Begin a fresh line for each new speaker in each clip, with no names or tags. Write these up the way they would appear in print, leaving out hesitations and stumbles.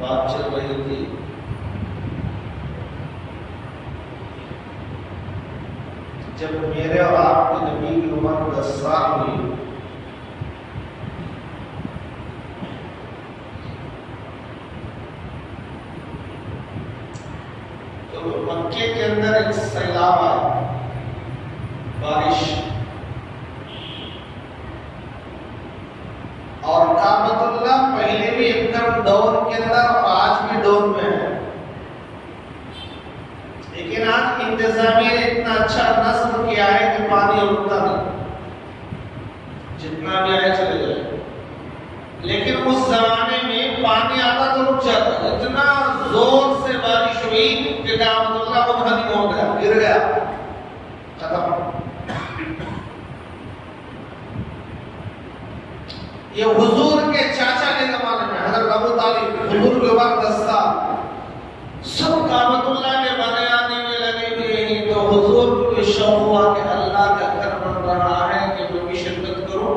बात चल रही थी जब मेरे और आपके नबी की उम्र 10 साल हुई तो मक्के के अंदर एक सैलाब आया, बारिश, और काबतुल्लाह पहले भी एकदम डोर के अंदर और आज भी डोर में है, लेकिन आज इंतजामिया ने इतना अच्छा नस्म किया है कि पानी रुकता नहीं, जितना भी आए चले जाए। लेकिन उस जमाने में पानी आता तो रुक जाता, इतना जोर से बारिश हुई कि काबतुल्लाह मुनहदिम हो गया, गिर गया, खत्म। ये हुजूर के चाचा के जमाने में हजरत अबू तालिब, हुजूर के वक्त 10 साल, सब काबतुल्लाह के बनाने में लगे हुए हैं। तो हुजूर को शौक हुआ कि अल्लाह का घर बन रहा है कि मैं भी शिरकत करूं।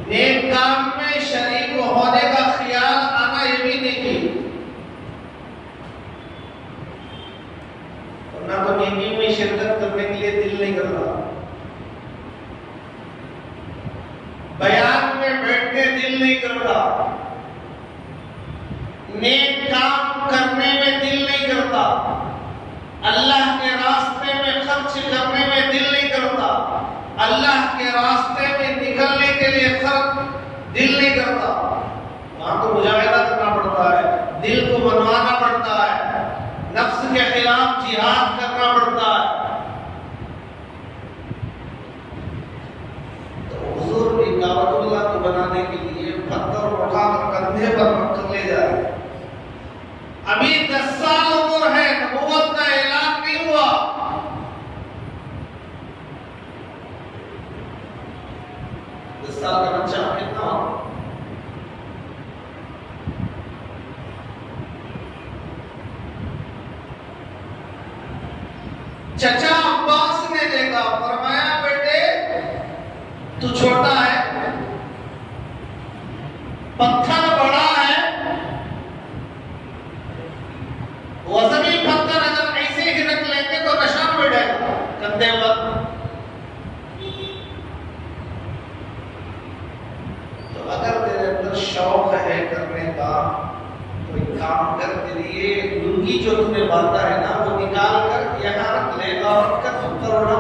नेक काम में शरीक होने का ख्याल आना ये भी नहीं की, वरना तो नेकी में शिरकत करने के लिए दिल नहीं कर रहा। बयान में बैठने दिल नहीं करता, नेक काम करने में दिल नहीं करता, अल्लाह के रास्ते में खर्च करने में दिल नहीं करता, अल्लाह के रास्ते में निकलने के लिए खर्च दिल नहीं करता। वहां तो मुजाहिदा करना पड़ता है, दिल को मनवाना पड़ता है, नफ्स के खिलाफ जिहाद करना पड़ता है। तो हुजूर भी काबतुल्लाह को बनाने के लिए पत्थर उठाकर कंधे पर रख ले जा रहे। अभी 10 साल उम्र है, नबूवत का ऐलान नहीं हुआ। साल का बच्चा कितना हो? चचा अब्बास ने देखा, फरमाया बेटे तू छोटा है, पत्थर बड़ा है, वजनी पत्थर अगर ऐसे ही रख लेंगे तो नशा बैठेगा कंधे पर। तो अगर तेरे अंदर शौक है करने का, कोई काम कर, तेरे लिए लुंगी जो तूने बांधा है ना वो निकाल कर यहाँ रख लेगा और रख कर पत्थर उड़ा।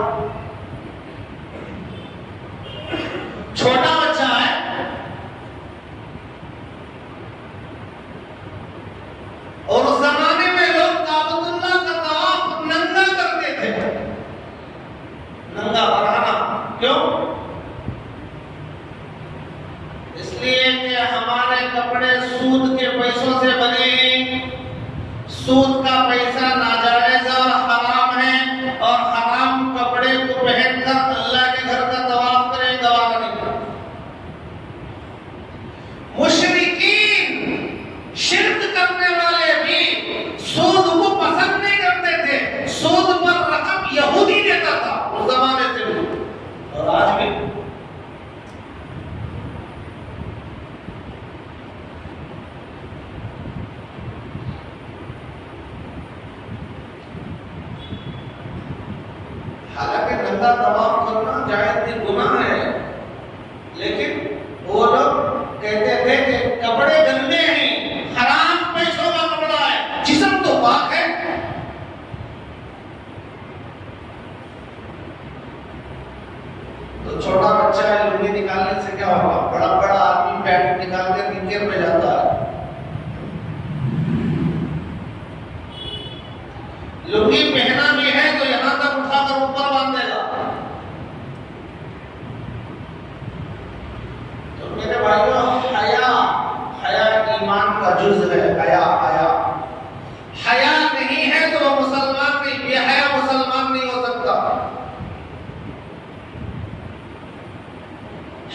छोटा बच्चा है, और उस जमाने में लोग काबतुल्लाह का तवाफ नंगा करते थे। नंगा कराना क्यों? इसलिए कि हमारे कपड़े सूद के पैसों से बने, सूद का पैसा नाजायज और हराम है, और हराम कपड़े को पहनकर अल्लाह के घर का तवाफ करें, गवाह नहीं। मुशरिकीन, शिर्क करने वाले भी सूद को पसंद नहीं करते थे। सूद पर रकम यहूदी देता था उस जमाने से भी, और आज भी। हालांकि नंगा तवाफ करना जायज नहीं, गुनाह है, लेकिन वो लोग कहते थे कि कपड़े गंदे हैं, हराम पैसों का कपड़ा है, जिस्म तो पाक है। तो छोटा बच्चा है, लुंगी निकालने से क्या होगा? बड़ा बड़ा आदमी पैंट निकाल कर निकर में जाता है। लुंगी पहना भी है तो यहां तक उठाकर ऊपर बांध देगा। तो मेरे भाइयों, हया, हया ईमान का जुज़ है। हया, हया, हया नहीं है तो वो मुसलमान नहीं, बेहया मुसलमान नहीं हो सकता।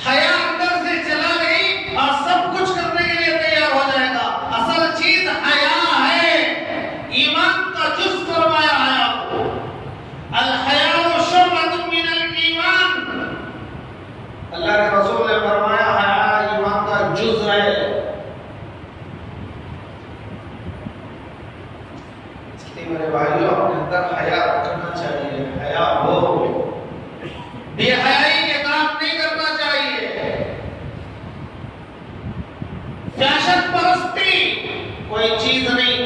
हया अंदर से चला गई और सब कुछ करने के लिए तैयार हो जाएगा। असल चीज हया है, ईमान का जुज़ फरमाया है आपको। अल हया शुअबतुम मिनल ईमान, अल्लाह के रसूल ने फरमाया हया ईमान का जुज़ है। इसलिए मेरे भाइयों, अपने अंदर हया रखना चाहिए, हया हो, बेहयाई के काम नहीं करना चाहिए। फैशन परस्ती कोई चीज नहीं।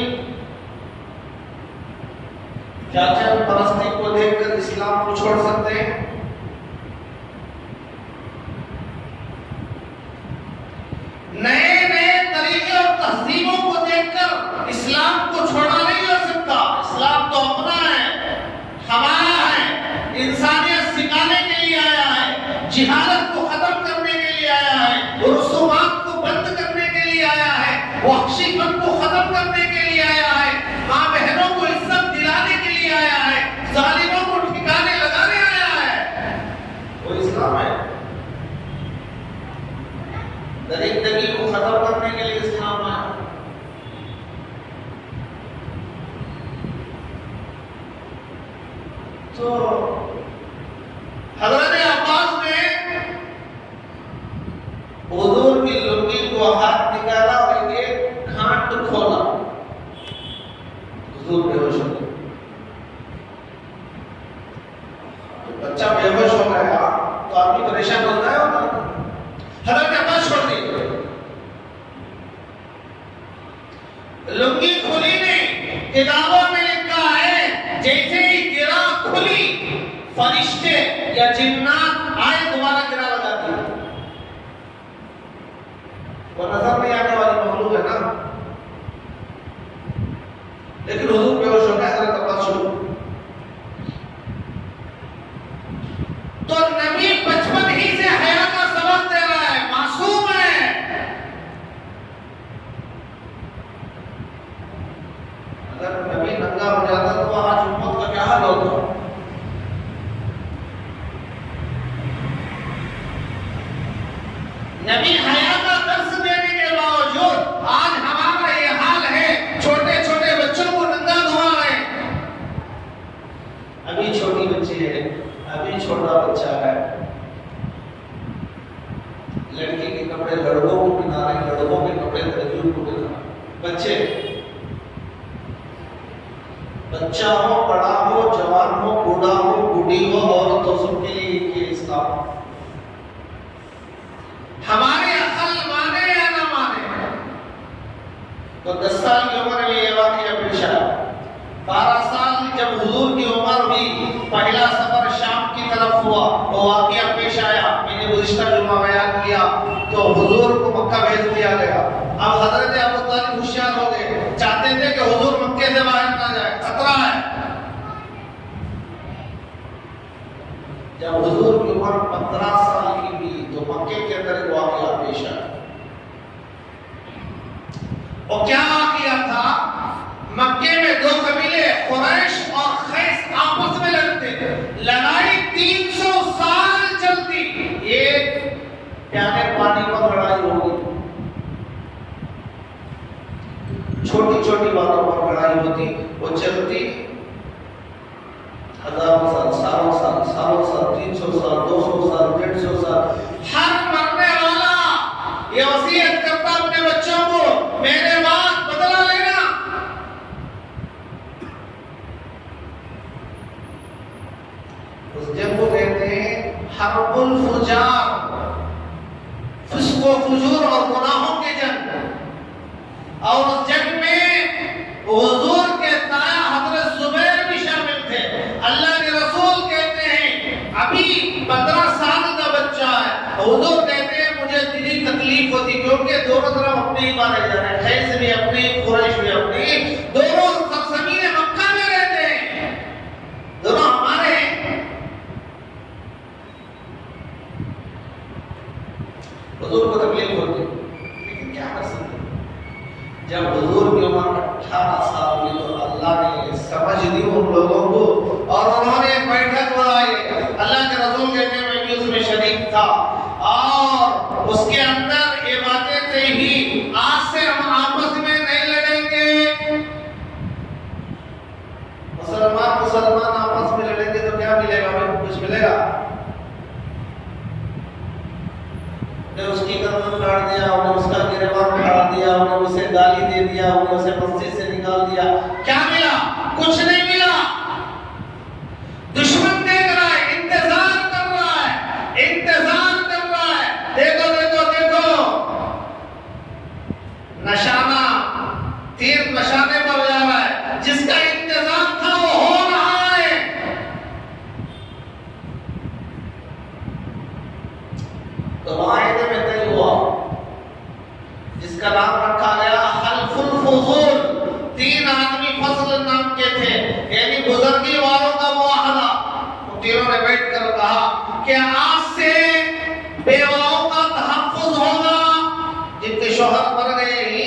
फैशन परस्ती को देखकर इस्लाम को छोड़ सकते हैं? नए नए तरीके और तहजीबों को देखकर इस्लाम को छोड़ा नहीं जा सकता। इस्लाम तो अपना है, हमारा है, इंसानियत सिखाने के लिए आया है, जिहालत को खत्म करने के लिए आया है, रसूमात को बंद करने के लिए आया है, वहशीपन को खत्म करने के लिए आया है, माँ बहनों को इज्जत दिलाने के लिए आया है, जालिमों को ठिकाने लगाने आया है। वो इस्लाम है। दरिंदगी को खत्म करने के लिए इस्लाम आया। तो हज़रत अब्बास ने हुजूर की लुंगी को हाथ निकाला और एक घाट खोला, हुजूर बेहोश हो गए। तो बच्चा बेहोश हो गया तो आदमी परेशान होता है। किताबों में लिखा है जैसे ही गिरा खुली, फरिश्ते या जिन्नात आए दोबारा गिरा लगाती है। वो नजर नहीं आने वाली मखलूक है ना, लेकिन हुजूर बेहोश हो गए। हजरत अब्बास शुरू तो नबी बचपन ही से हया का सबक दे रहा है, मासूम है। अगर नबी नंगा हो जाता तो आज उम्मत का क्या हाल होता। नबी हया का दर्स देने के बावजूद आज हमारा ये हाल है, छोटे छोटे बच्चों को नंगा घुमा रहे हैं। अभी छोटी बच्ची है, अभी छोटा बच्चा है, लड़की के कपड़े लड़कों को पहना रहे, लड़कों के कपड़े लड़कियों को पहना रहे। बच्चे, बच्चा हो, बड़ा हो, जवान हो, बूढ़ा हो, बूढ़ी हो, औरत हो, सबके लिए ये इस्लाम। हमारे अकल माने या ना माने, तो 10 साल की उम्र में ये वाकया पेश आया। 12 साल जब हुजूर की उम्र हुई, पहला सफर शाम की तरफ हुआ, वो वाकया पेश आया। मैंने गुज़िश्ता जुम्मा बयान किया तो हुजूर को मक्का भेज दिया गया। अब हजरत अबू तालिब होशियार हो गए, चाहते थे कि हुजूर मक्के से बाहर ना जाए, खतरा है। जब हुजूर की उम्र 15 साल की हुई तो मक्के के अंदर वाकया पेश आया। और क्या वाकया था? मक्के में 2 कबीले कुरैश और खैस आपस में लड़ते थे। लड़ाई 300 साल चलती। एक प्याले पानी पर लड़ाई होगी, छोटी छोटी बातों पर लड़ाई होती, वो चलती हजारों साल, सालों साल, सालों साल, 300 साल, 200 साल, 150 साल। हर मरने वाला ये वसीयत करता अपने बच्चों को, मेरे बाद बदला लेना। उस जंग को कहते हैं हर्बुल फुजार, फिस्क व फुजूर और गुनाहों के जंग। और उस जंग में हुजूर के ताया हजरत जुबैर भी शामिल थे। अल्लाह के रसूल कहते हैं अभी 15 साल का बच्चा है, हुजूर कहते हैं मुझे दिली तकलीफ होती, क्योंकि दोनों तरफ अपने ही मारे जा रहे हैं, खैस भी अपनी, कुरैश भी अपनी, दोनों सरजमीन मक्का में रहते हैं, दोनों हमारे हैं। हुजूर को तकलीफ होती, लेकिन क्या कर सकते। जब हुजूर की उम्र 18 साल हुई तो अल्लाह ने समझ दी उन लोगों को और उन्होंने एक बैठक बुलाई। अल्लाह के रसूल कहते हैं मैं भी उसमें शरीक था और उसके अंदर ये बातें थे ही, आज से हम आपस में नहीं लड़ेंगे। मुसलमान आपस में लड़ेंगे तो क्या मिलेगा? हमें कुछ मिलेगा? ने उसकी गर्दन काट दिया, उन्हें उसका गिरबान काट दिया, उन्हें उसे गाली दे दिया, उन्हें उसे मस्जिद से निकाल दिया। क्या मिला? कुछ नहीं मिला। दुश्मन देख रहा है, इंतजार कर रहा है, इंतजार कर रहा है। देखो देखो देखो, निशाना तीर निशाने पर जा रहा है, जिसका इंतजार था वो हो रहा है। तो वायदे में तय हुआ, जिसका नाम रखा गया हल्फुल फुजूल। 3 आदमी फसल नाम के थे, यानी बुजुर्गी वालों का मुआहदा। तो तीनों ने बैठ कर कहा कि आज से बेवाओं का तहफ्फुज होगा, जिनके शौहर मर गए ही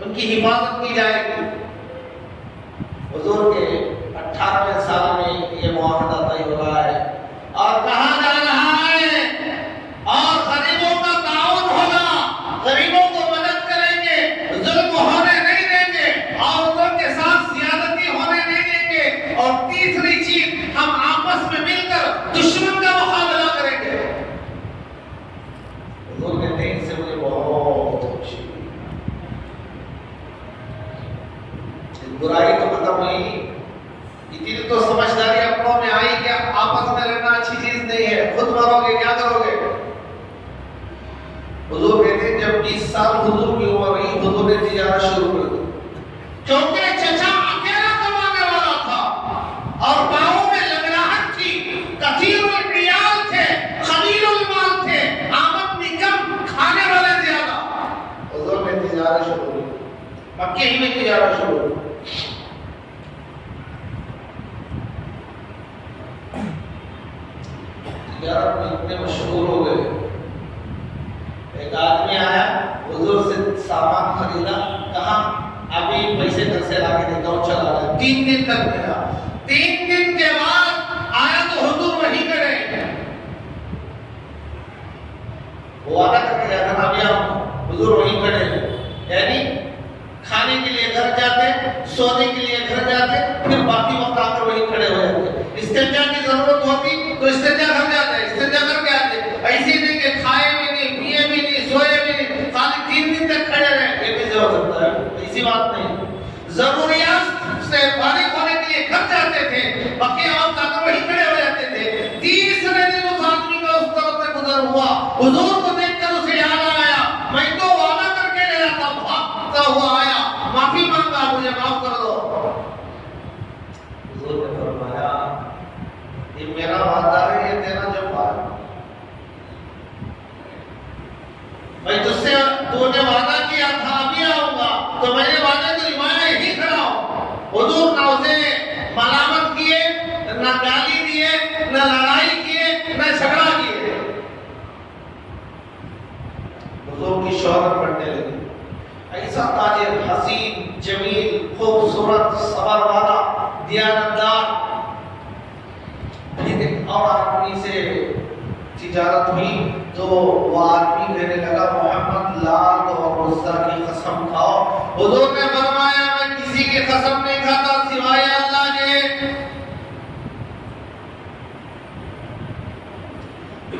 उनकी हिफाजत की जाएगी। हुजूर के 18वें साल में ये मुआहदा तय हो रहा है और कहा जा रहा है और गरीबों का ताउन होगा, गरीबों को मदद करेंगे, जुल्म होने नहीं देंगे, औरतों के साथ ज्यादती होने नहीं देंगे, और तीसरी चीज हम आपस में मिलकर दुश्मन का मुकाबला करेंगे। हुजूर कहते हैं इससे मुझे बहुत खुशी हुई। बुराई तो खत्म हुई, इतनी तो समझदारी अपनों में आई कि आपस में रहना अच्छी चीज नहीं है, खुद मरोगे क्या करोगे। हुजूर कहते हैं जब 20 साल हुजूर की उम्र हुई, हुजूर ने तिजारत शुरू कर दी, क्योंकि चचा मक्के ही में तिजारत शुरू। तिजारत में इतने मशहूर हो गए, एक आदमी आया हुजूर से सामान खरीदा, कहा अभी पैसे घर से लाके देता हूँ, चला रहा। 3 दिन तक मिला, 3 दिन के बाद आया तो हुजूर वहीं खड़े, वो वादा करके गया था ना, अभी आप हुजूर वहीं खड़े, यानी खाने के लिए घर जाते, सोने के लिए घर जाते, फिर बाकी वक्त आकर वहीं खड़े हो जाते। इस्तिंजा की जरूरत होती तो इस्तिंजा घर जाते, इस्तिंजा करके आते, ऐसे नहीं कि खाए भी नहीं, पिए भी नहीं, सोए भी नहीं, खाली 3 दिन तक खड़े रहे, ये भी हो सकता है, ऐसी बात नहीं। जरूरियात से फारिग होने के लिए घर जाते थे, बाकी वक्त आकर वहीं खड़े हो जाते थे। तीसरे दिन उस आदमी का उस तरफ से गुजर हुआ, हुजूर को देखकर उसे याद आया, मैं तो वादा करके गया था, भागता हुआ आया, माफी मांगा, मुझे माफ कर दो। हुजूर ने फरमाया, ये मेरा वादा है, ये तेरा जवाब। मैं तुझसे, तूने वादा किया था अभी आऊंगा, तो मैंने वादे को निभाया, यही खड़ा हूं। हुजूर ना उसे मलामत किए, ना गाली दिए, ना लड़ाई किए, ना झगड़ा किए। हुजूर की शोहरत बढ़ने लगी, ऐसा ताजिर, हसीन, जमील, खूबसूरत, सबर वाला, दियानतदार। लेकिन और आदमी से तिजारत हुई तो वो आदमी कहने लगा, मोहम्मद लात और उज़्ज़ा की कसम खाओ। हुजूर ने फरमाया, मैं किसी की कसम नहीं खाता सिवाय अल्लाह के।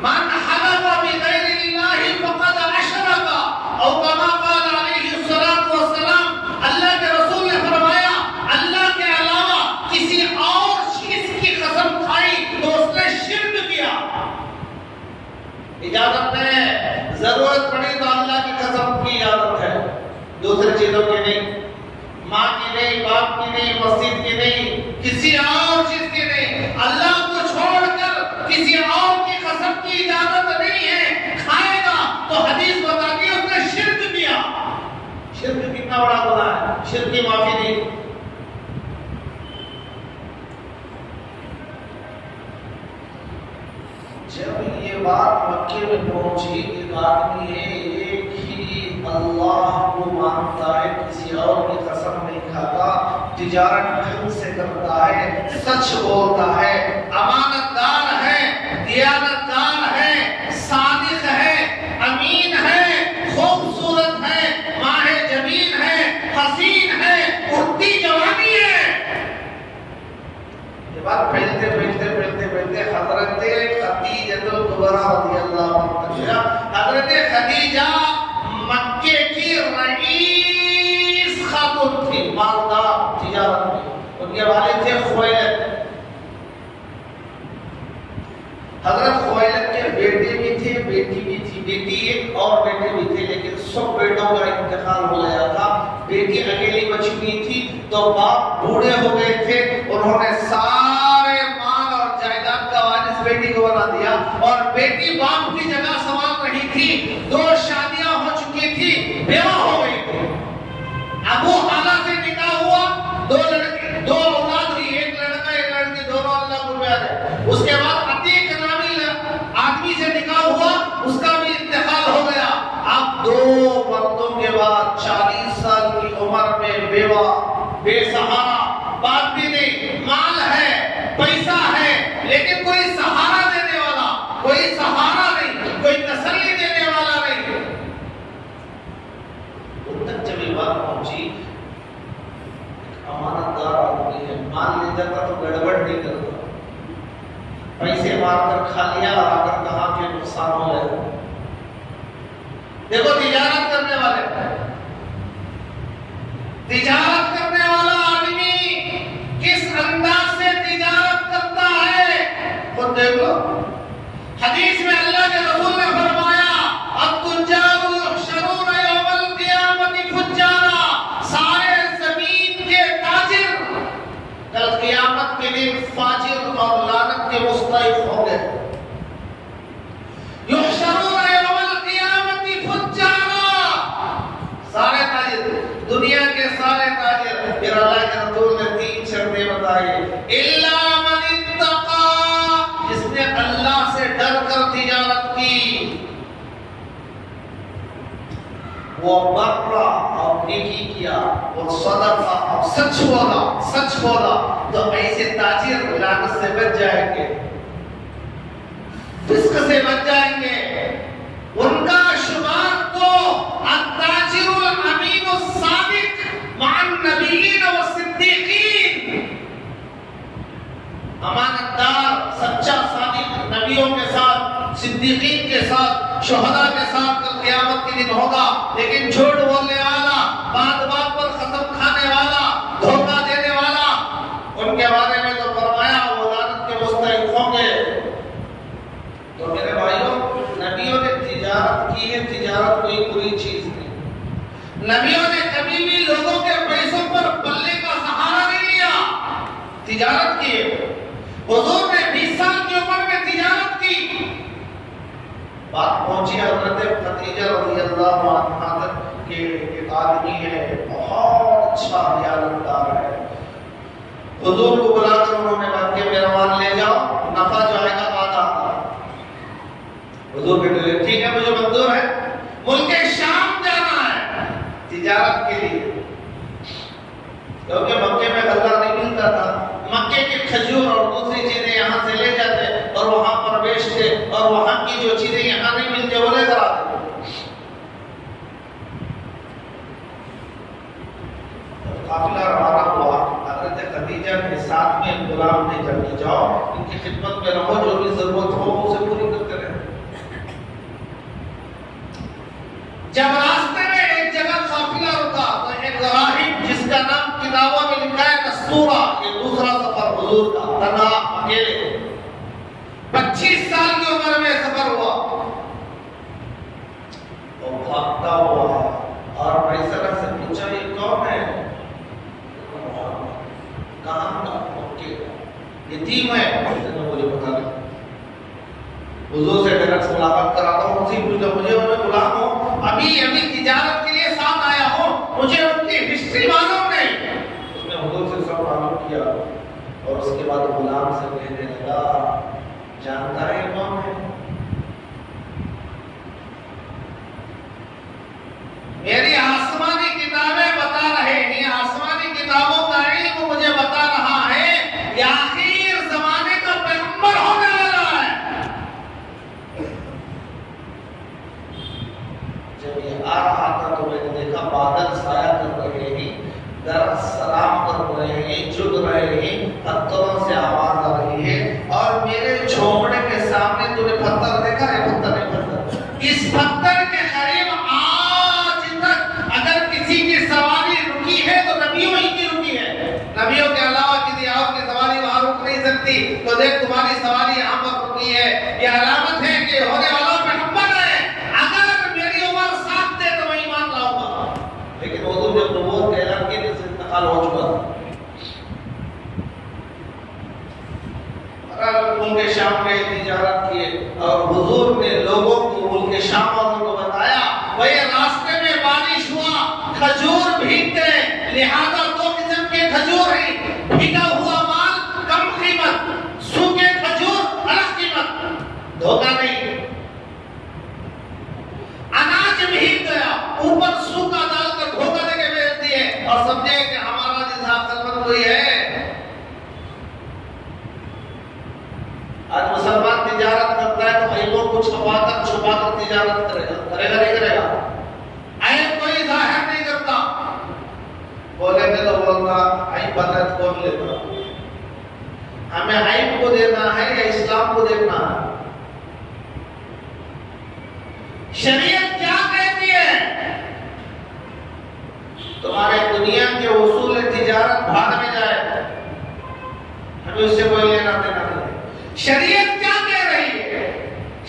मन हलफ़ बिग़ैरिल्लाहि फक़द अशरका, और कमा क़ाल अलैहि सलातु वस्सलाम, अल्लाह के रसूल ने फरमाया, अल्लाह के अलावा किसी और चीज की कसम खाई तो उसने शिर्क किया। इजाजत है, जरूरत पड़ी तो अल्लाह की कसम की इजाजत है, दूसरी चीजों की नहीं, माँ की नहीं, बाप की नहीं, मस्जिद की नहीं, किसी और चीज की नहीं। अल्लाह को छोड़कर किसी और की कसम की इजाजत नहीं है। खाएगा तो हदीस बताती है उसने शिर्क किया। शिर्क कितना बड़ा गुनाह है, शिर्क की माफी नहीं। जब ये बात मक्के में पहुंची, एक आदमी है, एक ही अल्लाह को मानता है, किसी और की कसम नहीं खाता, तिजारत ढंग से करता है, सच बोलता है, अमानतदार है, दियानतदार है, सादिक है, अमीन है, खूबसूरत है, माहे जमीन है, हसीन है, उड़ती जवानी है। ये बात फैलते फैलते फैलते फैलते हजरत खदीजतुल कुबरा रज़ियल्लाहु अन्हा, हजरत खदीजा मक्के की रईस खातून थी, मालदार, तिजारत में। उनके वालिद थे खुवैलद। हजरत खुवैलद के बेटे भी थे, बेटी भी थी, बेटी एक और बेटे भी थे, लेकिन सब बेटों का इंतकाल हो गया था। बेटी अकेली बची हुई थी, तो बाप बूढ़े हो गए थे, उन्होंने सारे माल और जायदाद का वारिस बेटी को बना दिया, और बेटी बाप की जगह संभाल रही थी। 2 शादियां हो चुकी थी, बेवा हो गई थी। अबू हाला से निकाह हुआ, 2 लड़के, 2 औलाद हुई, एक लड़का एक लड़की, दोनों अल्लाह को प्यारे। उसके बाद अतीक नामी आदमी से निकाह हुआ, उसका भी इंतकाल हो गया। अब 2 मर्दों के बाद 40 साल की उम्र में बेवा, बेसहारा, बाप भी नहीं, माल है, पैसा है, लेकिन कोई सहारा देने वाला, कोई सहारा नहीं, कोई तसल्ली देने वाला नहीं। उन तक जब ये बात पहुंची, अमानतदार आदमी है, मान ले जाता तो गड़बड़ नहीं करता, पैसे मारकर खा लिया और आकर कहा कि नुकसान हो गया। देखो तिजारत करने वाले, तिजारत करने वाला आदमी किस अंदाज से तिजारत करता है, खुद देख लो। हदीस में अल्लाह के रसूल ने फरमाया, अत-तुज्जारु युहशरून यौमल क़ियामति फुज्जारा, सारे जमीन के ताजिर कल क़ियामत के दिन फाजिर और लानत के मुस्तहिक़ होंगे। युहशरून यौमल क़ियामति फुज्जारा, सारे ताजिर दुनिया के वो बर्रा और नेकी किया, वो सदका और सच बोला, तो ऐसे ताजिर लानत से बच जाएंगे, फिस्क से बच जाएंगे। उनका शुमार तो अत्ताजिरुल अमीनुस सादिक मअन नबिय्यीन व सिद्दीकीन, अमानतदार सच्चा सादिक नबियों के साथ, सिद्दीकीन के साथ, शुहदा के साथ कल क़यामत के दिन होगा। लेकिन झूठ बोलने वाला, बात पर कसम खाने वाला, धोखा देने वाला, उनके बारे में तो फरमाया वो लानत के मुस्तहिक़ होंगे। तो मेरे भाइयों, नबियों ने तिजारत की है, तिजारत कोई बुरी चीज नहीं। नबियों ने कभी भी लोगों के पैसों पर पल्ले का सहारा नहीं लिया, तिजारत की है। हुजूर ने 20 साल की उम्र में तिजारत की। बात पहुंची हज़रत खदीजा रज़ियल्लाहु अन्हा तक के एक आदमी है, बहुत अच्छा बयानदार है। हुजूर को बुलाकर उन्होंने मक्के में रवान ले जाओ, नफा जो आएगा आधा। हुजूर कहते ठीक है, मुझे मंजूर है, मुल्क शाम जाना है तिजारत के लिए, क्योंकि मक्के में गल्ला नहीं मिलता था। मक्के के खजूर और दूसरी चीजें यहाँ से ले जाते और वहां पर बेचते, और वहां की जो चीजें यहाँ नहीं मिलती वो लेकर आते। काफिला रवाना हुआ, हज़रत खदीजा के साथ में गुलाम ने जब जाओ, इनकी खिदमत में रहो, जो भी जरूरत हो उसे पूरी करते रहे। जब रास्ते में एक जगह काफिला रुका तो एक राहिब जिसका नाम किताबों में लिखा है कस्तूरा, ये दूसरा सफर हुजूर का, तन्हा अकेले 25 साल की उम्र में सफर हुआ। वो भागता हुआ और पैसा से पूछा ये कौन है? कहाँ का? यतीम है, मुझे पता नहीं। हुजूर से डायरेक्ट मुलाकात कराता हूँ, उसी पूछा मुझे उन्हें गुलाम हो, अभी तिजारत के लिए साथ आया हूँ, मुझे उनकी हिस्ट्री मालूम नहीं। उसने हुजूर से सब मालूम किया और उसके बाद गुलाम से कहने लगा, जानता है कौन है? मेरी आसमानी किताबें बता रहे हैं, आसमानी किताबों का इल्म मुझे बता रहा है, ये आखिर जमाने का पैगंबर होने वाला है। जब ये आ रहा था तो मैंने देखा बादल साया कर रहे हैं, दरख्त सलाम कर रहे हैं, झुक रहे हैं, पत्थरों से आवाज आ रही है, और मेरे झोंपड़े के सामने तूने पत्थर देखा है? पत्थर है, पत्थर। इस पत्थर के करीब आज तक अगर किसी की सवारी रुकी है तो नबियों ही की रुकी है। नबियों के अलावा किसी और की सवारी वहां रुक नहीं सकती। तो देख तुम्हारी सवारी यहाँ पर रुकी है, ये अलामत है कि होने वाला पैगंबर है। अगर मेरी उम्र साथ दे तो मैं ईमान लाऊंगा। लेकिन वो जब नबूवत का ऐलान किया तो इंतकाल हो चुका था। मुल्क शाम में तिजारत किए और हुजूर ने लोगों को मुल्क शाम वालों को बताया, वही रास्ते में बारिश हुआ, खजूर भीग गए, लिहाजा 2 किस्म के खजूर हैं, भीगा हुआ माल कम कीमत, सूखे खजूर अलग कीमत, धोखा नहीं। अनाज भीग गया, ऊपर सूखा डालकर धोखा देके बेच दिए और समझे कि हमारा जैसा अक्लमंद कोई है। आज मुसलमान तिजारत करता है तो ऐबों को छुपाकर तिजारत करेगा नहीं करेगा? ऐब कोई जाहिर नहीं करता, बोलेंगे तो बोलता ऐब बदत कौन लेता? हमें ऐब को देना है या इस्लाम को देखना है? शरीयत क्या कहती है? तुम्हारे दुनिया के उसूल तिजारत भाग में जाए, हमें उससे कोई लेना देना नहीं। शरीयत क्या कह रही है?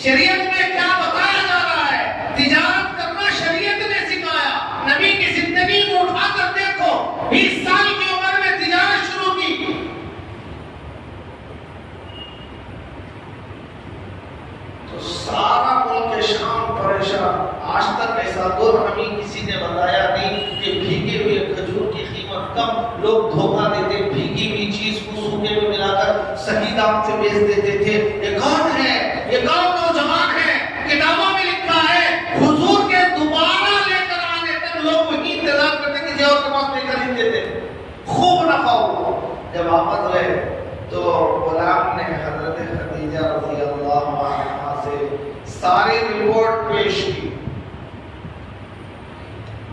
शरीयत में क्या बताया जा रहा है? तिजारत करना शरीयत ने सिखाया। नबी की जिंदगी को उठाकर देखो, 20 साल की उम्र में तिजारत शुरू की। तो सारा मुल्क शाम परेशान। आज तक ऐसा दौर हमें किसी ने बताया नहीं कि भीगे हुए खजूर की कीमत कम, लोग धोखा देते, भीगी हुई चीज को सूखे में मिलाकर सही दाम से बेच देते थे। ये कौन है? ये कौन नौजवान है? किताबों में लिखा है हुजूर के दोबारा लेकर आने जब वापस हुए तो गुलाम ने हजरत खदीजा रज़ी अल्लाह अन्हा से सारी रिपोर्ट पेश की।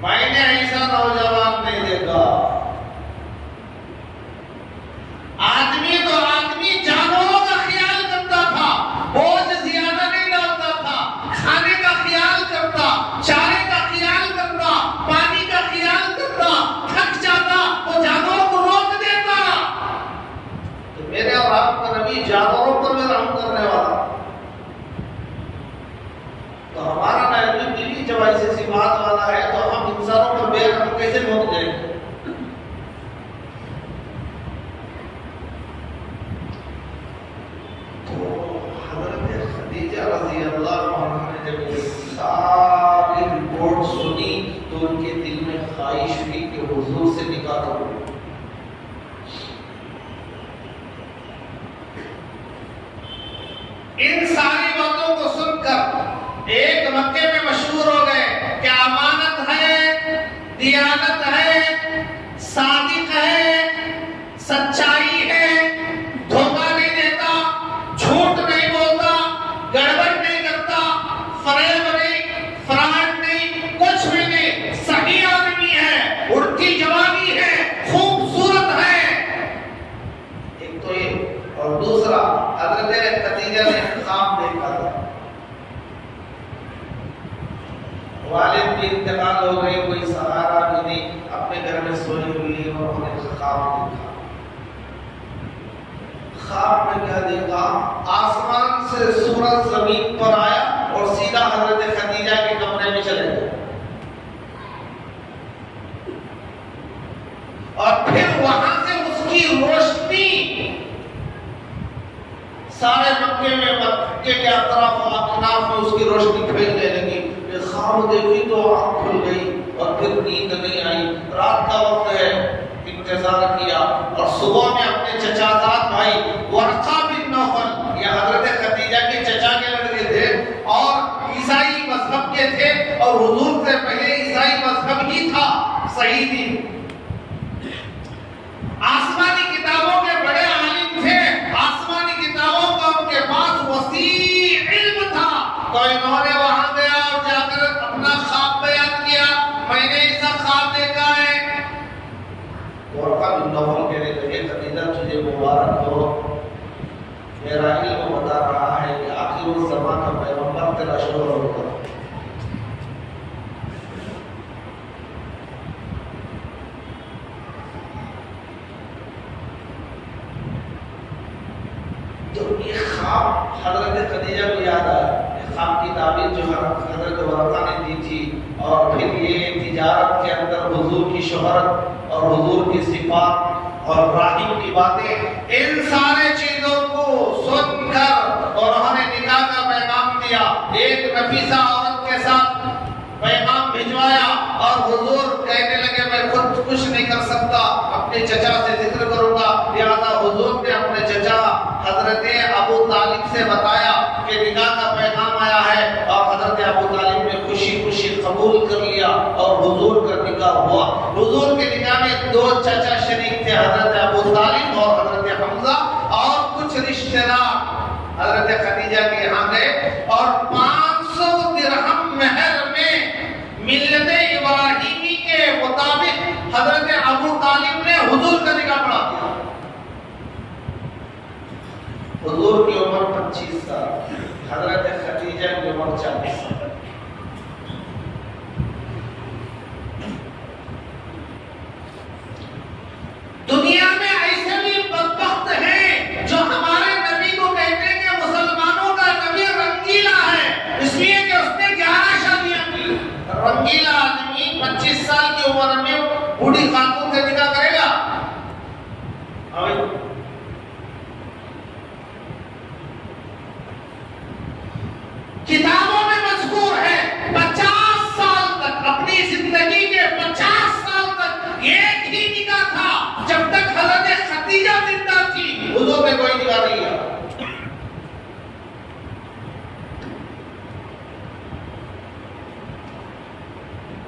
मैंने ऐसा नौजवान नहीं देखा, आदमी तो आदमी जानवरों का ख्याल करता था, बोझ ज्यादा नहीं डालता था, खाने का ख्याल करता, चारे का ख्याल करता, पानी का ख्याल करता, थक जाता तो जानवरों को रोक देता। तो मेरे और आपका नबी जानवरों पर भी रहम करने वाला, तो हमारा नबी जब ऐसी सी बात वाला है तो हम इंसानों पर बेरहम कैसे रोक देंगे? रज़ी अल्लाह अन्हा ने जब ये सारी रिपोर्ट सुनी तो उनके दिल में ख्वाहिश हुई कि हुजूर से निकाह करूं। इन सारी बातों को सुनकर एक मक्के में मशहूर हो गए कि अमानत है, दियानत है, सादिक है, सच्चाई है, धोखा नहीं देता, झूठ नहीं बोलता, गड़बड़ नहीं करता, फरेब नहीं, फ्रॉड नहीं, कुछ भी नहीं, सही आदमी है, उड़ती जवानी है, खूबसूरत है। एक तो ये, और दूसरा हजरत खदीजा ने ख्वाब देखा था, वालिद भी इंतकाल हो गए, कोई सहारा भी नहीं, अपने घर में सोई हुई और उन्हें ख्वाब देखा। ख्वाब में क्या देखा? आसमान से सूरज जमीन पर आया और सीधा हजरत खदीजा के कमरे में चले गए, और फिर वहां से उसकी रोशनी सारे मक्के में, मक्के के अतराफ में उसकी रोशनी फैलने लगी। ख्वाब देखी तो आंख खुल गई और फिर नींद नहीं आई। रात का वक्त है, इंतजार किया और सुबह में अपने चचाजाद भाई वर्का बिन नौफल, ये हजरत खदीजा के चचा के लड़के थे और ईसाई मजहब के थे और हुजूर से पहले ईसाई मजहब ही था, सही थी, आसमानी किताबों के बड़े आलिम थे, आसमानी किताबों का उनके पास वसी इल्म था। तो इन्होंने वहां गया और जाकर अपना ख्वाब बयान किया, मैंने ऐसा ख्वाब देखा है। वर्का बिन नौफल कहने लगे, खदीजा तुझे मुबारक हो, मेरा इल्म बता रहा है कि आखिर उस ज़माना का पैगंबर तेरा शोहर होगा। तो ये ख्वाब हजरत खदीजा को याद आया, ख्वाब की ताबीर जो हजरत वर्का ने दी थी, और फिर ये तिजारत के अंदर हुजूर की शोहरत और हुजूर की सिफात और राहिब की बातें, इन सारे चीजों को सुनकर और उन्होंने निकाह का पैगाम दिया। एक नफीसा औरत के साथ पैगाम भिजवाया और हुजूर कहने लगे, मैं खुद कुछ नहीं कर सकता, अपने चचा से जिक्र करूंगा। लिहाजा हुजूर ने अपने चचा हजरत अबू तालिब से बताया कि निकाह का पैगाम आया है, और हजरत अबू तालिब ने खुशी खुशी कबूल कर लिया और हुजूर का निकाह हुआ। हुजूर के निकाह में दो चचा शरीक थे, हजरत अबू तालिब और हजरत हमजा, और कुछ रिश्तेदार हजरत खदीजा के यहाँ गए और 500 दिरहम महर में मिल्लत इब्राहिमी के मुताबिक हजरत अबू तालिब ने हुजूर का निकाह पढ़ा दिया। हुजूर की उम्र 25 साल, हजरत खदीजा की उम्र 40 साल। दुनिया में ऐसे भी बदबख्त हैं जो हमारे नबी को कहते हैं कि मुसलमानों का नबी रंगीला है, इसलिए कि उसने 11 शादियां की। रंगीला आदमी 25 साल की उम्र में बूढ़ी खातून से निकाह करेगा? किताबों में मज़कूर है 50 साल तक, अपनी जिंदगी के 50 साल तक एक ही निकाह था, जब तक हज़रत खदीजा जिंदा थी। हुजूर ने कोई निकाह नहीं किया।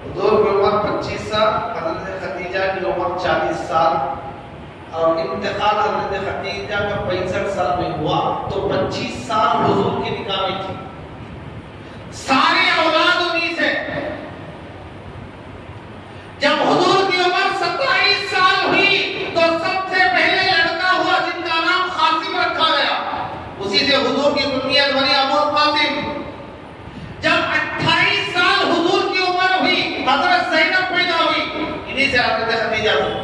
हुजूर की उम्र 25 साल, हज़रत खदीजा की उम्र 40 साल। और इंतकाल हज़रत खदीजा का 65 साल में हुआ तो 25 साल हुजूर की निगाह में थी। सारी औलाद उन्हीं से। जब हुजूर की उम्र 27 साल हुई तो सबसे पहले लड़का हुआ जिनका नाम कासिम रखा गया, उसी से हुजूर की कुनियत बनी अबुल कासिम। जब 28 साल हुजूर की उम्र हुई हजरत ज़ैनब पैदा हुई, इन्हीं से हजरत खदीजा हुई।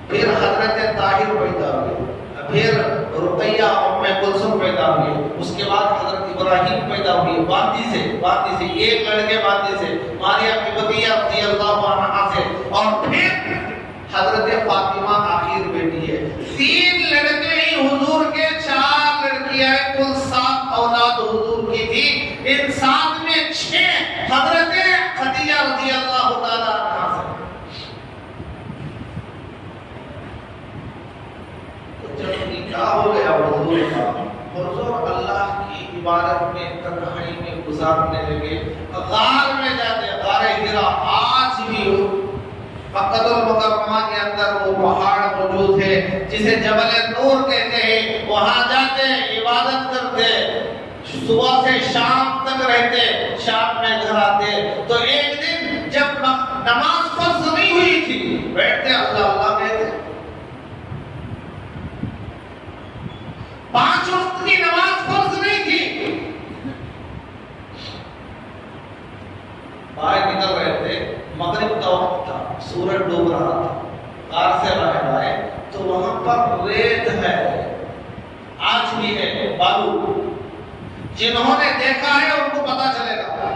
फिर हजरत ताहिर पैदा हुए, फिर रुकैया उम्मे कुलसुम पैदा हुए, उसके बाद हजरत इब्राहिम पैदा हुए बाती से एक लड़के बाती से मारिया किबतिया रज़ियल्लाहु अन्हा से, और फिर हजरत फातिमा आखिर बेटी है। 3 लड़के ही हुजूर के, 4 लड़कियां, कुल 7 औलाद हुजूर की थी। इन 7 में 6 हजरत खदीजा रज़ियल्लाहु ताला अन्हा से। जब निकाह हो गया हुजूर का, हुजूर अल्लाह की इबादत में तन्हाई में गुजारने लगे। गार में जाते, गारे हिरा आज भी मक्का मुकर्रमा के अंदर वो पहाड़ मौजूद है जिसे जबल नूर कहते हैं। वहां जाते, इबादत करते, सुबह से शाम तक रहते, शाम में घर आते। तो एक दिन जब नमाज फर्ज नहीं हुई थी, बैठते अल्लाह अल्लाह कहते। 5 वक्त की नमाज फर्ज नहीं थी। बाहर निकल रहे थे, मगरिब का वक्त था, सूरज डूब रहा था, कार से बाहर आए तो वहां पर रेत है, आज भी है, बालू। जिन्होंने देखा है उनको पता चलेगा,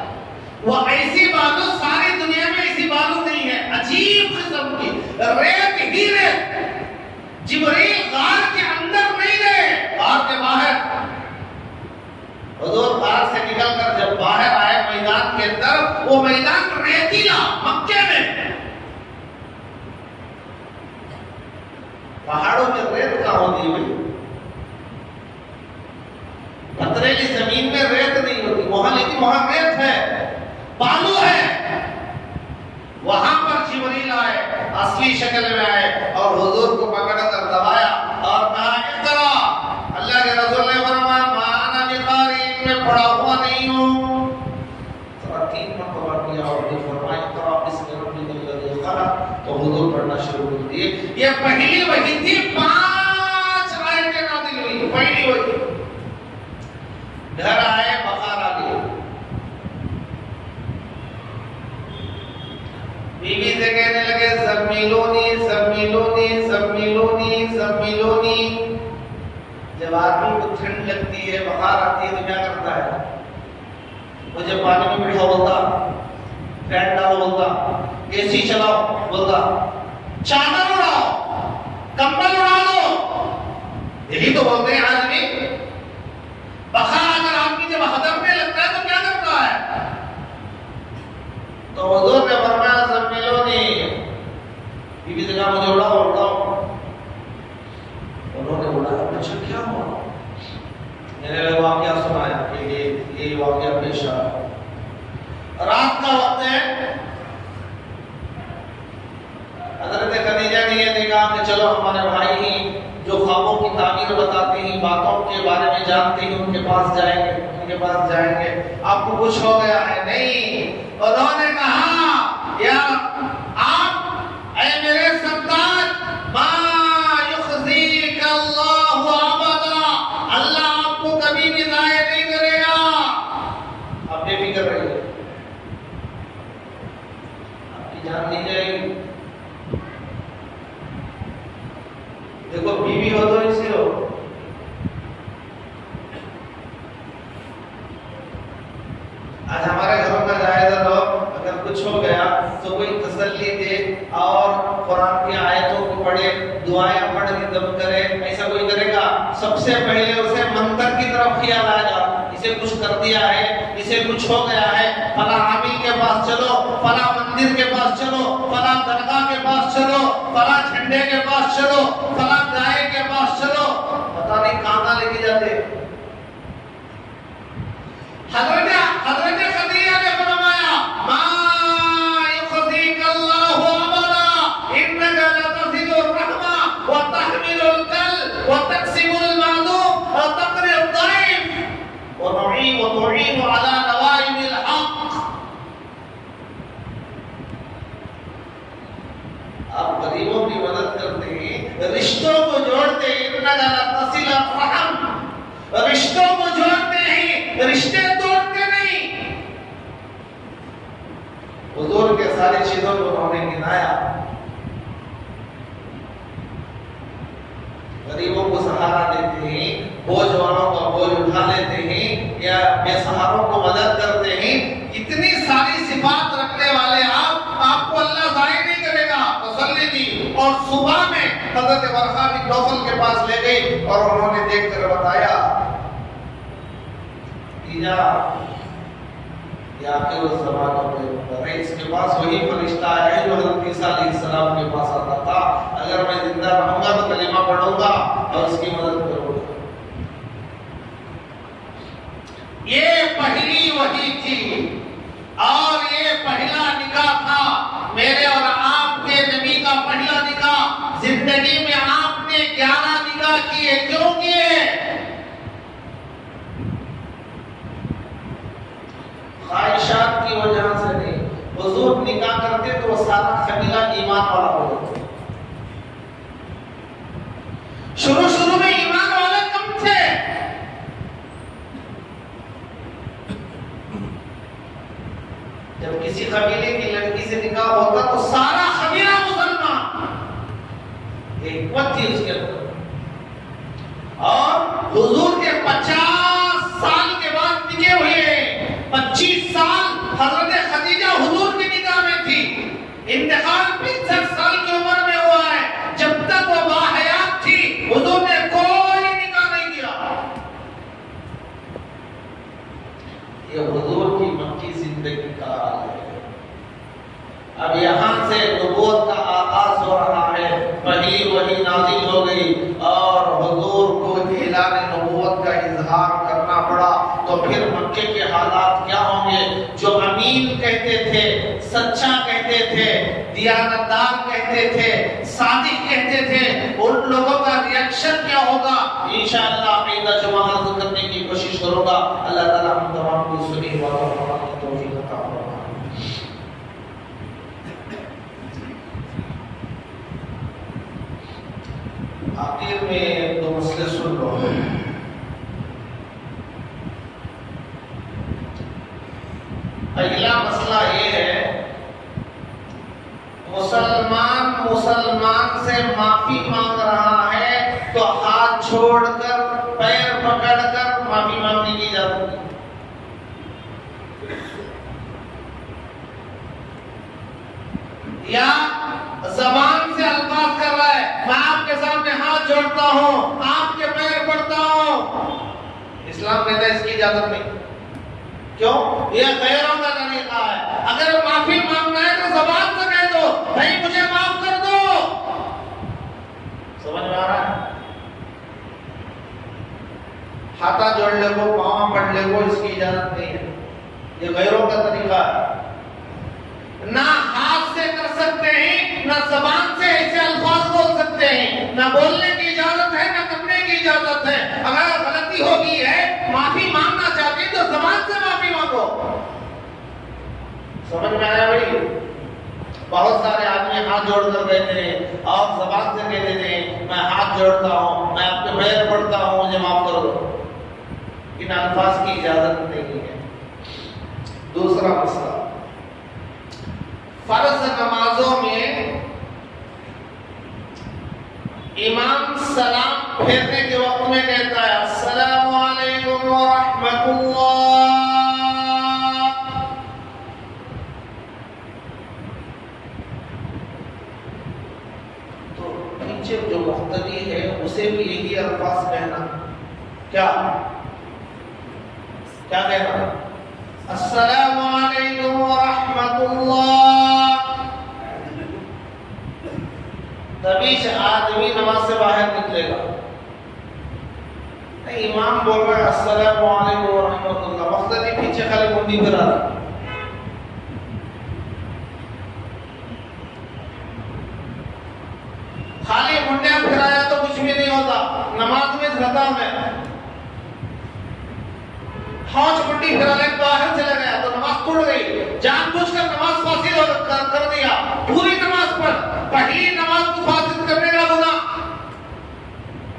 वो ऐसी बालू सारी दुनिया में ऐसी बालू नहीं है, अजीब किस्म की रेत ही रेत। जिब्रील गार के अंदर नहीं गए, गार के बाहर। हुजूर गार से निकलकर जब बाहर आए मैदान के अंदर, वो मैदान रेतीला मक्के में। पहाड़ों में रेत कहाँ होती है भाई? पथरीली जमीन में रेत नहीं होती वहां, लेकिन वहां रेत है, बालू है। वहां पर जिब्रील आए, असली शक्ल में आए और हुजूर को पकड़कर दबाया और कहा, इक़रा। अल्लाह के रसूल ने फरमाया, माना बिक़ारी, मैं पढ़ा हुआ नहीं हूं। 3 मरतबा किया और फरमाया, इक़रा बिस्मि रब्बिकल्लज़ी खलक़। तो हुजूर पढ़ना शुरू कर दिए। ये पहली वही थी, 5 आयतें नाज़िल हुई, पहली वही। घर आए, बखार आ गई, बीवी से कहने लगे, सब मिलोनी सब मिलोनी सब मिलोनी सब मिलोनी। जब आदमी को ठंड लगती है, बुखार आती है तो क्या करता है? मुझे पानी में बिठा बोलता, फैन डालो बोलता, एसी चलाओ बोलता, चादर उड़ाओ, कंबल उड़ा दो। यही तो बोलते हैं आदमी। बुखार अगर आदमी जब हदरने लगता है तो क्या करता है? तो हुजूर ने फरमाया, सब मिलोनी। बीवी से कहा, मुझे उड़ाओ उड़ाओ। उन्होंने उड़ाया। अच्छा क्या हुआ? मैंने वाकया सुनाया कि ये वाकया पेश आया। रात का वक्त है, हजरत खदीजा ने ये देखा कि चलो हमारे भाई ही जो ख्वाबों की ताबीर बताते हैं, बातों के बारे में जानते हैं, उनके पास जाएंगे। आपको कुछ हो गया है? नहीं। उन्होंने कहा, या आप ऐ मेरे सरदार, मा युखज़ीक अल्लाहु अबदा, अल्लाह आपको कभी भी ज़ाया नहीं करेगा। आप बेफिक्र रहिए, आपकी जान नहीं जाएगी। देखो, बीवी हो तो इसे हो। आज हमारे घरों में जायज़ लोग अगर कुछ हो गया तो कोई तसल्ली दे और कुरान की आयतों को पढ़े, दुआएं पढ़ के दम करे, ऐसा कोई करेगा? सबसे पहले उसे मंदिर की तरफ ख्याल आएगा, इसे कुछ कर दिया है, इसे कुछ हो गया है, फला आमिल के पास चलो, फला मंदिर के पास चलो, फला दरगाह के पास चलो, फला झंडे के पास चलो, फला गाय के पास चलो, पता नहीं कहां लेके जाते। हजरत खदीजा ने फरमाया, मा युखज़ीक रिश्ते तोड़ते नहीं। हुजूर के सारी चीजों को उन्होंने गिनाया। गरीबों को सहारा देते हैं, बोझ वालों का बोझ उठा लेते हैं, या बेसहारों को मदद करते हैं। इतनी सारी सिफात रखने वाले आपको अल्लाह जाहिर नहीं करेगा। तसल्ली दी और सुबह में हजरत वर्क़ा बिन नौफल के पास ले गई और उन्होंने देखकर बताया, आखिर उस ज़माने में इसके पास वही फरिश्ता है जो हज़रत ईसा अलैहिस्सलाम के पास आता था। अगर मैं जिंदा रहूंगा तो कलिमा पढ़ूंगा और उसकी मदद करूंगा। ये पहली वही थी और ये पहला निकाह था। मेरे और आपके नबी का पहला निकाह। जिंदगी में आपने 11 निकाह किए। क्यों किए? ख्वाहिशात की वजह से नहीं। हुजूर निकाह करते तो वो सारा कबीला ईमान वाला हो जाता। शुरू में ईमान वाले कम थे। जब किसी कबीले की लड़की से निकाह होता तो सारा कबीला मुसलमान। एक वक्त थी उसके अंदर। और हुजूर के 50 साल के बाद निकाह हुए। 25 साल हजरत खदीजा हुजूर के निकाह में थी। इंतकाल 65 साल की उम्र में हुआ है। जब तक वो बाहयात थी हुजूर ने कोई निकाह नहीं किया। ये हुजूर की मक्की जिंदगी का हाल है। अब यहाँ से नबूवत का आगाज हो रहा है। पहली वही नाज़िल हो गई और हुजूर को ऐलान नबूवत का इजहार करना पड़ा। तो फिर मक्के के हालात क्या होंगे? जो अमीन कहते थे, सच्चा कहते थे, दियानतदार कहते थे, सादिक कहते थे, उन लोगों का रिएक्शन क्या होगा? इंशाअल्लाह अकीदा जमा करने की कोशिश करूंगा। अल्लाह ताला हम तमाम की सुनी बातों को मानने की तौफीक अता फरमाए। आखिर में दो मसले सुन लो। पहला मसला ये है, मुसलमान से माफी मांग रहा है तो हाथ छोड़कर पैर पकड़कर माफी मांगने की इजाजत नहीं। या ज़बान से अल्फाज कर रहा है, मैं आपके सामने हाथ जोड़ता हूं, आपके पैर पड़ता हूं। इस्लाम कहता है इसकी इजाजत नहीं। क्यों? यह गैरों का तरीका है। अगर माफी मांगना है तो ज़बान से कह दो, भाई मुझे माफ कर दो। समझ में आ रहा है? हाथा जोड़ ले को, पाँव पड़ ले को, इसकी इजाजत नहीं है। यह गैरों का तरीका है। ना हाथ से कर सकते हैं, ना ज़बान से ऐसे अल्फाज बोल सकते हैं। ना बोलने की इजाजत है, ना करने की इजाजत है। अगर गलती होगी है, माफी मांगना चाहते हैं तो ज़बान से माफी मांगो। समझ में आया भाई? बहुत सारे आदमी हाथ जोड़कर कहते हैं और ज़बान से कहते हैं मैं हाथ जोड़ता हूँ, मैं आपके पैर पड़ता हूँ, मुझे माफ कर दो। इन अल्फाज की इजाजत नहीं है। दूसरा मसला, फर्ज नमाजों में इमाम सलाम फेरने के वक्त में कहता है अस्सलामु अलैकुम व रहमतुल्लाह। तो पीछे जो मुख्तदी है उसे भी यही अल्फाज कहना। क्या क्या कहना? अस्सलामु अलैकुम व रहमतुल्लाह। तभी से आदमी नमाज से बाहर निकलेगा। इमाम बोल रहा है अस्सलामु अलैकुम व रहमतुल्लाह, मुख्तदी पीछे खाली मुंडी फिरा रहा। खाली मुंडियां फिराया तो कुछ भी नहीं होता। नमाज में ज़्यादा में हाथ मुंडी फिराने के बाहर चला गया तो नमाज टूट गई। जानबूझकर नमाज फासिल कर दिया। पूरी नमाज पर पहली नमाज को फासिल करने का गुनाह।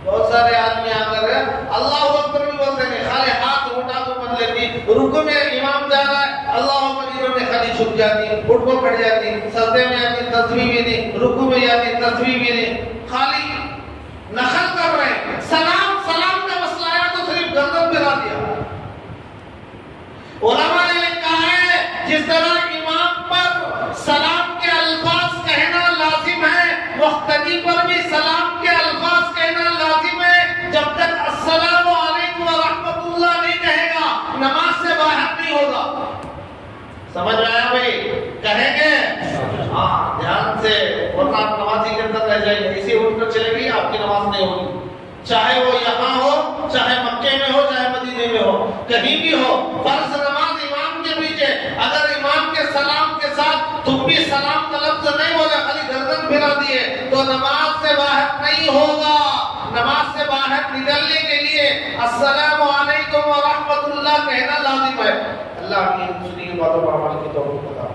बहुत सारे आदमी आकर अल्लाहू अकबर भी बोलते हैं, खाली हाथ उठा तो बन लेते रुकू में इमाम जा रहा है, अल्लाह अकबर में खाली झुक जाती, उठ को खड़ जाती, सजदे में आती तस्बीह भी नहीं, रुकू में जाती तस्बीह भी नहीं, खाली नकल कर रहे हैं। सलाम का मसला आया तो सिर्फ गर्दन गिरा दिया। उलमा ने कहा है जिस तरह इमाम पर सलाम के अल्फाज कहना लाजिम है, मुख्तदी पर भी सलाम के अल्फाज कहना लाजिम है। जब तक अस्सलामु अलैकुम व रहमतुल्लाह नहीं कहेगा नमाज से बाहर नहीं होगा। समझ में आया भाई? कहेंगे हाँ ध्यान से, वरना आप नमाजी के अंदर रह जाएंगे, इसी उठकर चलेगी आपकी नमाज नहीं होगी। चाहे वो यहाँ हो, चाहे मक्के में हो, चाहे मदीने में हो, कहीं भी हो, फर्ज नमाज इमाम के पीछे, अगर इमाम के सलाम के साथ तुम भी सलाम का लफ्ज नहीं बोले, खाली गर्दन फिरा दिए, तो नमाज से बाहर नहीं होगा। नमाज से बाहर निकलने के लिए अस्सलामु अलैकुम व रहमतुल्लाह कहना लाजिम है। अल्लाह की सुनी बातों पर अमल की तौफीक अता